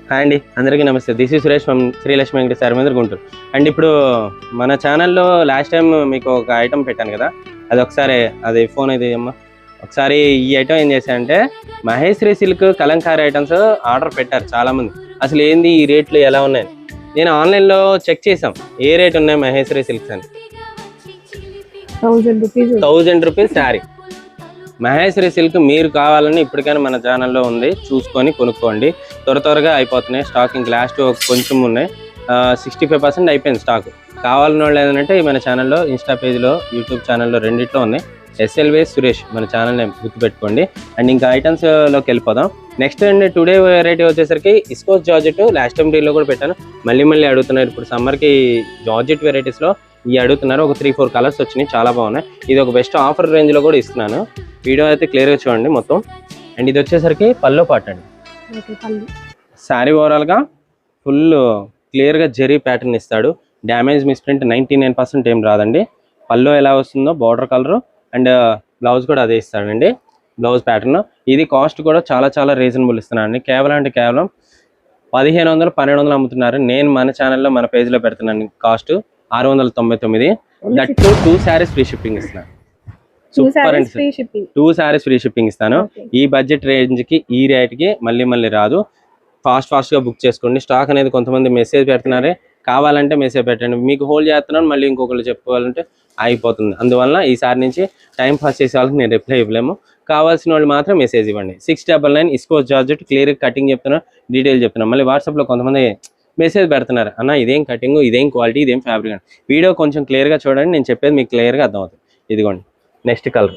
Hi అండి, అందరికీ నమస్తే. This is Suresh from Srilakshmi Venkata sir Guntur. And ఇప్పుడు మన ఛానల్లో లాస్ట్ టైం మీకు ఒక ఐటమ్ పెట్టాను కదా, అది ఒకసారి అది ఫోన్ ఇది అమ్మా ఒకసారి ఈ ఐటమ్ ఏం చేశానంటే Maheshwari silk Kalamkari items order పెట్టారు చాలామంది. అసలు ఏంది ఈ రేట్లు ఎలా ఉన్నాయి, నేను ఆన్లైన్లో చెక్ చేసాం ఏ రేట్ ఉన్నాయి మహేశ్వరి సిల్క్స్ అని. 1000 రూపీస్ శారీ మహేశ్వరి సిల్క్. మీరు కావాలని ఇప్పటికైనా మన ఛానల్లో ఉంది, చూసుకొని కొనుక్కోండి. త్వరగా అయిపోతున్నాయి స్టాక్. ఇంక లాస్ట్ కొంచెం ఉన్నాయి, 65% అయిపోయింది స్టాక్. కావాలని వాళ్ళు ఏంటంటే మన ఛానల్లో ఇన్స్టా పేజ్లో యూట్యూబ్ ఛానల్లో రెండిట్లో ఉన్నాయి. SLVS సురేష్ మన ఛానల్ నేమ్ గుర్తుపెట్టుకోండి. అండ్ ఇంకా ఐటమ్స్లోకి వెళ్ళిపోదాం. నెక్స్ట్ అండి టుడే వెరైటీ వచ్చేసరికి ఇస్కోస్ జార్జెట్. లాస్ట్ టైం రీల్లో కూడా పెట్టాను, మళ్ళీ అడుగుతున్నారు. ఇప్పుడు సమ్మర్కి జార్జెట్ వెరైటీస్లో ఇవి అడుగుతున్నారు. ఒక 3-4 కలర్స్ వచ్చినాయి, చాలా బాగున్నాయి. ఇది ఒక బెస్ట్ ఆఫర్ రేంజ్లో కూడా ఇస్తున్నాను. వీడియో అయితే క్లియర్గా చూడండి మొత్తం. అండ్ ఇది వచ్చేసరికి పల్లో పార్ట్ అండి. శారీ ఓవరాల్గా ఫుల్ క్లియర్గా జెరీ ప్యాటర్న్ ఇస్తాడు. డ్యామేజ్ మిస్ప్రింట్ 99% ఏం రాదండి. పల్లో ఎలా వస్తుందో బార్డర్ కలరు అండ్ బ్లౌజ్ కూడా అదే ఇస్తాడండి, బ్లౌజ్ ప్యాటర్న్. ఇది కాస్ట్ కూడా చాలా రీజనబుల్ ఇస్తున్నానండి. కేవలం 1500-1200 అమ్ముతున్నారు. నేను మన ఛానల్లో మన పేజ్లో పెడుతున్నాను cost 699. That 2 saris free shipping ఇస్తున్నాను. సూపర్ అండి, 2 శారీస్ ఫ్రీ షిప్పింగ్ ఇస్తాను. ఈ బడ్జెట్ రేంజ్కి ఈ రేట్కి మళ్ళీ రాదు. ఫాస్ట్గా బుక్ చేసుకోండి. స్టాక్ అనేది కొంతమంది మెసేజ్ పెడుతున్నారే, కావాలంటే మెసేజ్ పెట్టండి. మీకు హోల్డ్ చేస్తున్నాను, మళ్ళీ ఇంకొకరు చెప్పుకోవాలంటే అయిపోతుంది. అందువల్ల ఈసారి నుంచి టైం పాస్ చేసే వాళ్ళకి నేను రిప్లై ఇవ్వలేము. కావాల్సిన వాళ్ళు మాత్రం మెసేజ్ ఇవ్వండి. 699 ఇస్కోస్ జార్జెట్. క్లియర్గా కటింగ్ చెప్తున్నా, డీటెయిల్ చెప్తున్నా. మళ్ళీ వాట్సాప్లో కొంతమంది మెసేజ్ పెడుతున్నారు, అన్న ఇదేం కటింగ్, ఇదేం క్వాలిటీ, ఇదేం ఫ్యాబ్రిక్ అని. వీడియో కొంచెం క్లియర్గా చూడండి, నేను చెప్పేది మీకు క్లియర్గా అర్థమవుతుంది. ఇదిగోండి నెక్స్ట్ కలర్.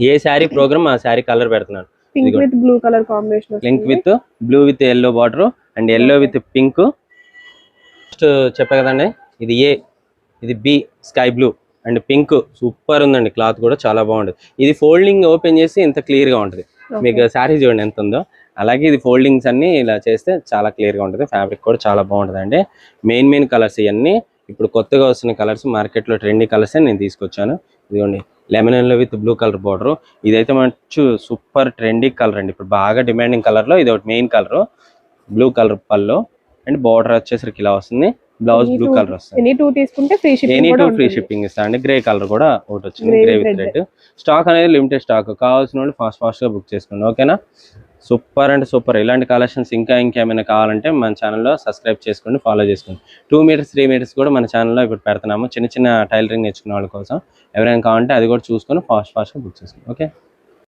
ఏ శారీ ప్రోగ్రామ్ ఆ శారీ కలర్ పెడుతున్నాను. Pink with blue colour combination, pink with blue with yellow border and yellow with pink. First చెప్పా కదండి, ఇది ఏ, ఇది B, sky blue and pink. Super ఉందండి, క్లాత్ కూడా చాలా బాగుంటుంది. ఇది ఫోల్డింగ్ ఓపెన్ చేసి ఇంత క్లియర్గా ఉంటుంది. మీకు శారీ చూడండి ఎంత ఉందో. అలాగే ఇది ఫోల్డింగ్స్ అన్ని ఇలా చేస్తే చాలా క్లియర్గా ఉంటుంది. ఫ్యాబ్రిక్ కూడా చాలా బాగుంటుంది అండి. మెయిన్ కలర్స్ ఇవన్నీ ఇప్పుడు కొత్తగా వస్తున్న కలర్స్, మార్కెట్లో ట్రెండీ కలర్స్ నేను తీసుకొచ్చాను. ఇదిగోండి lemon yellow with blue colour border. ఇదైతే మంచి సూపర్ ట్రెండీ కలర్ అండి, ఇప్పుడు బాగా డిమాండింగ్ కలర్లో ఇది ఒకటి main colour. Blue colour pallu and border వచ్చేసరికి ఇలా వస్తుంది. బ్లౌజ్ బ్లూ కలర్ వస్తుంది. ఎనీ టూ ఫ్రీ షిప్పింగ్ ఇస్తా అండి. గ్రే కలర్ కూడా ఒకటి వచ్చింది, గ్రే విత్ రెడ్. స్టాక్ అనేది లిమిటెడ్ స్టాక్, కావాల్సిన వాళ్ళు ఫాస్ట్గా బుక్ చేసుకోండి. ఓకేనా, సూపర్ అంటే సూపర్. ఇలాంటి కలెక్షన్స్ ఇంకా ఏమైనా కావాలంటే మన ఛానల్లో సబ్స్క్రైబ్ చేసుకోండి, ఫాలో చేసుకోండి. 2 మీటర్స్ 3 మీటర్స్ కూడా మన ఛానల్లో ఇప్పుడు పెడుతున్నాము, చిన్న టైలరింగ్ నేర్చుకునే వాళ్ళ కోసం. ఎవరైనా కావాలంటే అది కూడా చూసుకొని ఫాస్ట్గా బుక్ చేసుకోండి. ఓకే.